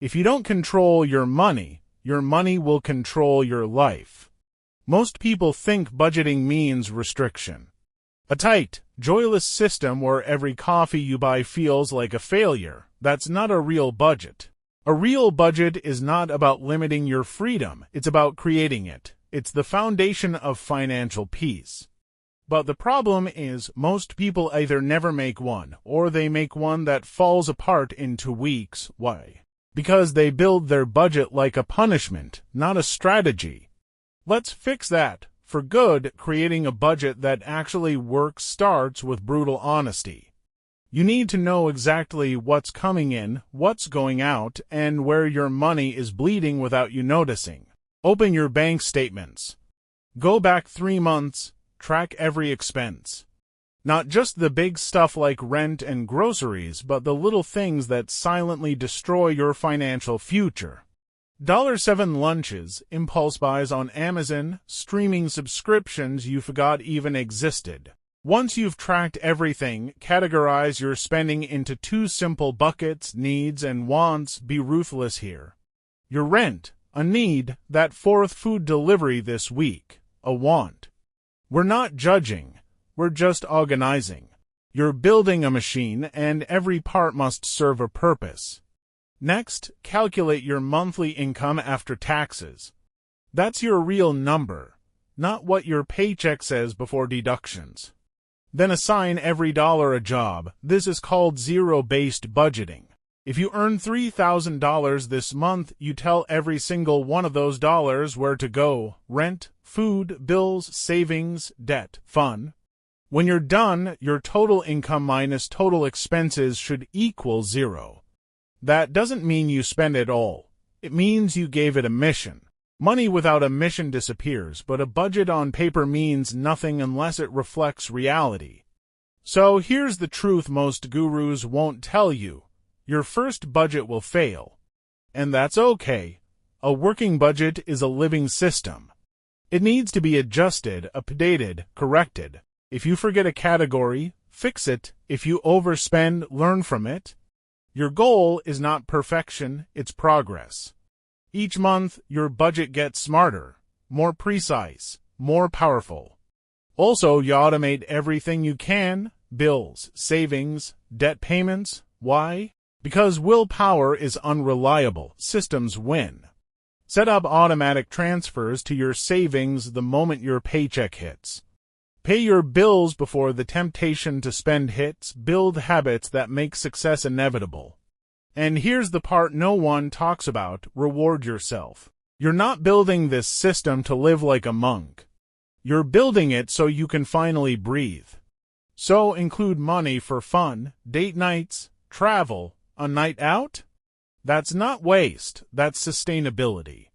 If you don't control your money will control your life. Most people think budgeting means restriction. A tight, joyless system where every coffee you buy feels like a failure. That's not a real budget. A real budget is not about limiting your freedom, it's about creating it. It's the foundation of financial peace. But the problem is, most people either never make one, or they make one that falls apart in 2 weeks. Why? Because they build their budget like a punishment, not a strategy. Let's fix that. For good, creating a budget that actually works starts with brutal honesty. You need to know exactly what's coming in, what's going out, and where your money is bleeding without you noticing. Open your bank statements. Go back 3 months. Track every expense. Not just the big stuff like rent and groceries, but the little things that silently destroy your financial future. $7 lunches, impulse buys on Amazon, streaming subscriptions you forgot even existed. Once you've tracked everything, categorize your spending into 2 simple buckets, needs and wants. Be ruthless here. Your rent, a need. That 4th food delivery this week, a want. We're not judging, we're just organizing. You're building a machine, and every part must serve a purpose. Next, calculate your monthly income after taxes. That's your real number, not what your paycheck says before deductions. Then assign every dollar a job. This is called zero-based budgeting. If you earn $3,000 this month, you tell every single one of those dollars where to go: rent, food, bills, savings, debt, fun. When you're done, your total income minus total expenses should equal 0. That doesn't mean you spend it all. It means you gave it a mission. Money without a mission disappears, but a budget on paper means nothing unless it reflects reality. So here's the truth most gurus won't tell you. Your first budget will fail. And that's okay. A working budget is a living system. It needs to be adjusted, updated, corrected. If you forget a category, fix it. If you overspend, learn from it. Your goal is not perfection, it's progress. Each month, your budget gets smarter, more precise, more powerful. Also, you automate everything you can: bills, savings, debt payments. Why? Because willpower is unreliable. Systems win. Set up automatic transfers to your savings the moment your paycheck hits. Pay your bills before the temptation to spend hits. Build habits that make success inevitable. And here's the part no one talks about: reward yourself. You're not building this system to live like a monk. You're building it so you can finally breathe. So include money for fun, date nights, travel, a night out. That's not waste, that's sustainability.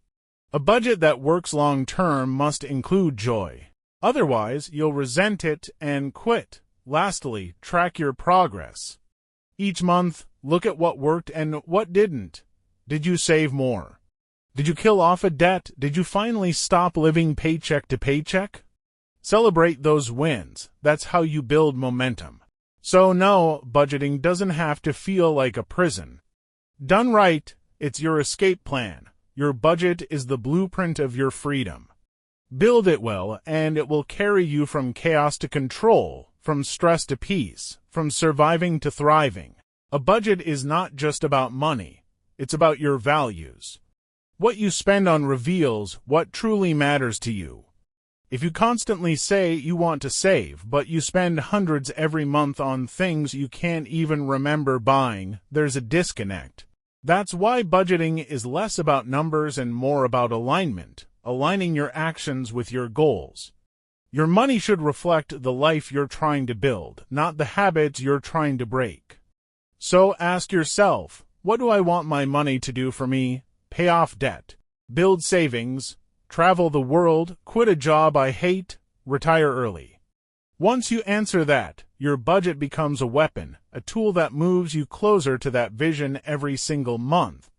A budget that works long-term must include joy. Otherwise, you'll resent it and quit. Lastly, track your progress. Each month, look at what worked and what didn't. Did you save more? Did you kill off a debt? Did you finally stop living paycheck to paycheck? Celebrate those wins. That's how you build momentum. So no, budgeting doesn't have to feel like a prison. Done right, it's your escape plan. Your budget is the blueprint of your freedom. Build it well, and it will carry you from chaos to control, from stress to peace, from surviving to thriving. A budget is not just about money. It's about your values. What you spend on reveals what truly matters to you. If you constantly say you want to save, but you spend hundreds every month on things you can't even remember buying, there's a disconnect. That's why budgeting is less about numbers and more about alignment, aligning your actions with your goals. Your money should reflect the life you're trying to build, not the habits you're trying to break. So ask yourself, what do I want my money to do for me? Pay off debt, build savings, travel the world, quit a job I hate, retire early. Once you answer that, your budget becomes a weapon, a tool that moves you closer to that vision every single month.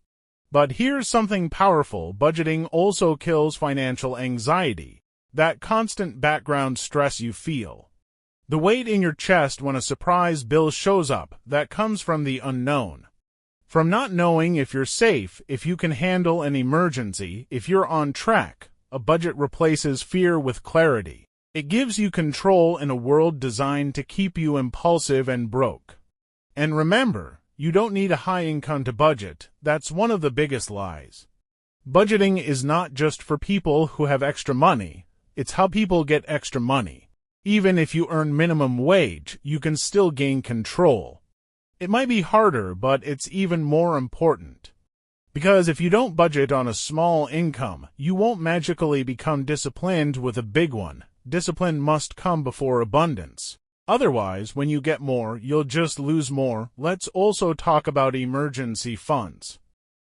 But here's something powerful: budgeting also kills financial anxiety, that constant background stress you feel. The weight in your chest when a surprise bill shows up, that comes from the unknown. From not knowing if you're safe, if you can handle an emergency, if you're on track, a budget replaces fear with clarity. It gives you control in a world designed to keep you impulsive and broke. And remember, you don't need a high income to budget. That's one of the biggest lies. Budgeting is not just for people who have extra money. It's how people get extra money. Even if you earn minimum wage, you can still gain control. It might be harder, but it's even more important. Because if you don't budget on a small income, you won't magically become disciplined with a big one. Discipline must come before abundance. Otherwise, when you get more, you'll just lose more. Let's also talk about emergency funds.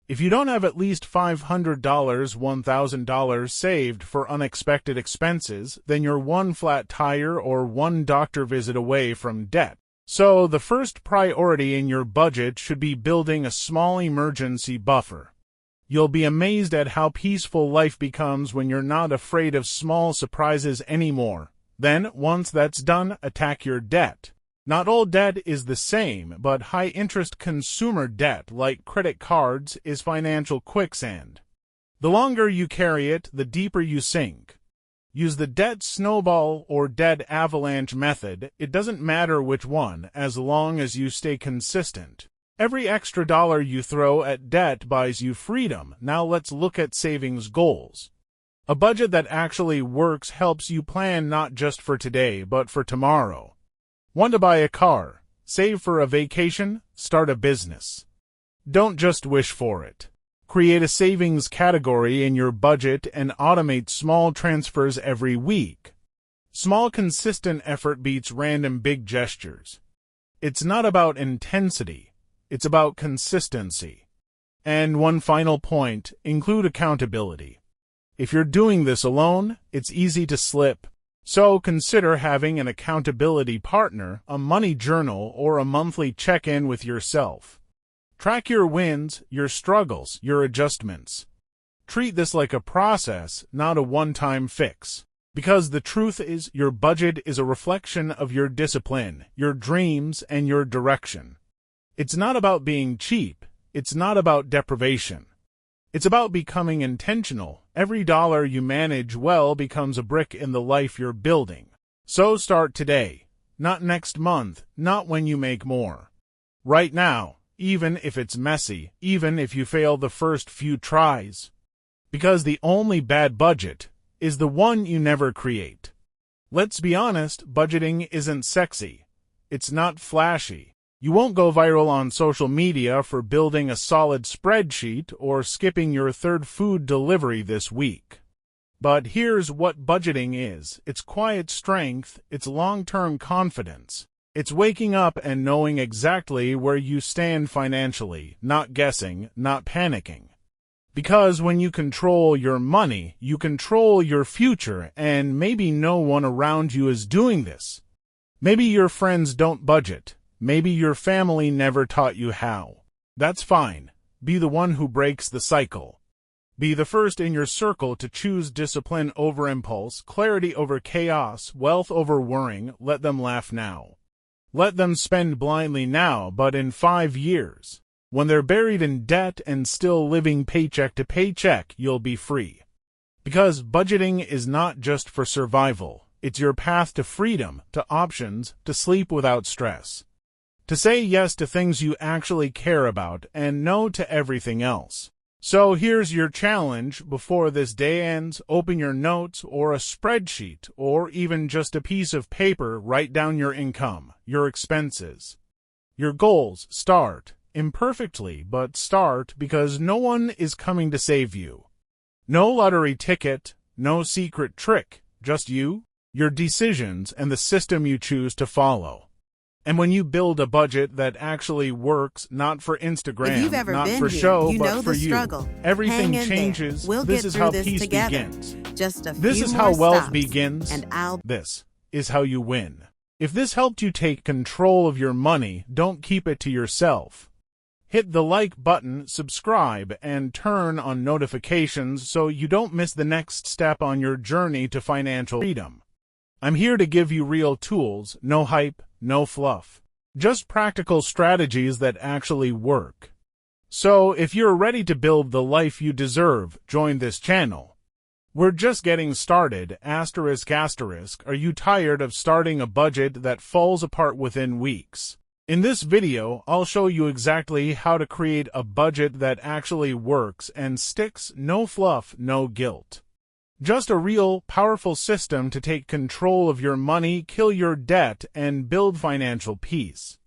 If you don't have at least $500, $1,000 saved for unexpected expenses, then you're one flat tire or one doctor visit away from debt. So, the first priority in your budget should be building a small emergency buffer. You'll be amazed at how peaceful life becomes when you're not afraid of small surprises anymore. Then, once that's done, attack your debt. Not all debt is the same, but high-interest consumer debt, like credit cards, is financial quicksand. The longer you carry it, the deeper you sink. Use the debt snowball or debt avalanche method. It doesn't matter which one, as long as you stay consistent. Every extra dollar you throw at debt buys you freedom. Now let's look at savings goals. A budget that actually works helps you plan not just for today, but for tomorrow. Want to buy a car? Save for a vacation? Start a business. Don't just wish for it. Create a savings category in your budget and automate small transfers every week. Small, consistent effort beats random big gestures. It's not about intensity. It's about consistency. And one final point, include accountability. If you're doing this alone, it's easy to slip. So consider having an accountability partner, a money journal, or a monthly check-in with yourself. Track your wins, your struggles, your adjustments. Treat this like a process, not a one-time fix. Because the truth is, your budget is a reflection of your discipline, your dreams, and your direction. It's not about being cheap. It's not about deprivation. It's about becoming intentional. Every dollar you manage well becomes a brick in the life you're building. So start today. Not next month, not when you make more. Right now. Even if it's messy, even if you fail the first few tries. Because the only bad budget is the one you never create. Let's be honest, budgeting isn't sexy. It's not flashy. You won't go viral on social media for building a solid spreadsheet or skipping your third food delivery this week. But here's what budgeting is. It's quiet strength, it's long-term confidence. It's waking up and knowing exactly where you stand financially, not guessing, not panicking. Because when you control your money, you control your future, and maybe no one around you is doing this. Maybe your friends don't budget. Maybe your family never taught you how. That's fine. Be the one who breaks the cycle. Be the first in your circle to choose discipline over impulse, clarity over chaos, wealth over worrying. Let them laugh now. Let them spend blindly now, but in 5 years, when they're buried in debt and still living paycheck to paycheck, you'll be free. Because budgeting is not just for survival. It's your path to freedom, to options, to sleep without stress. To say yes to things you actually care about and no to everything else. So here's your challenge. Before this day ends, open your notes or a spreadsheet or even just a piece of paper. Write down your income, your expenses, your goals. Start imperfectly, but start, because no one is coming to save you. No lottery ticket, no secret trick, just you, your decisions, and the system you choose to follow. And when you build a budget that actually works, not for Instagram, not for show, but for you, everything changes. This is how peace begins. This is how wealth begins. This is how you win. If this helped you take control of your money, don't keep it to yourself. Hit the like button, subscribe, and turn on notifications so you don't miss the next step on your journey to financial freedom. I'm here to give you real tools, no hype, no fluff. Just practical strategies that actually work. So, if you're ready to build the life you deserve, join this channel. We're just getting started, ***. Are you tired of starting a budget that falls apart within weeks? In this video, I'll show you exactly how to create a budget that actually works and sticks, no fluff, no guilt. Just a real, powerful system to take control of your money, kill your debt, and build financial peace.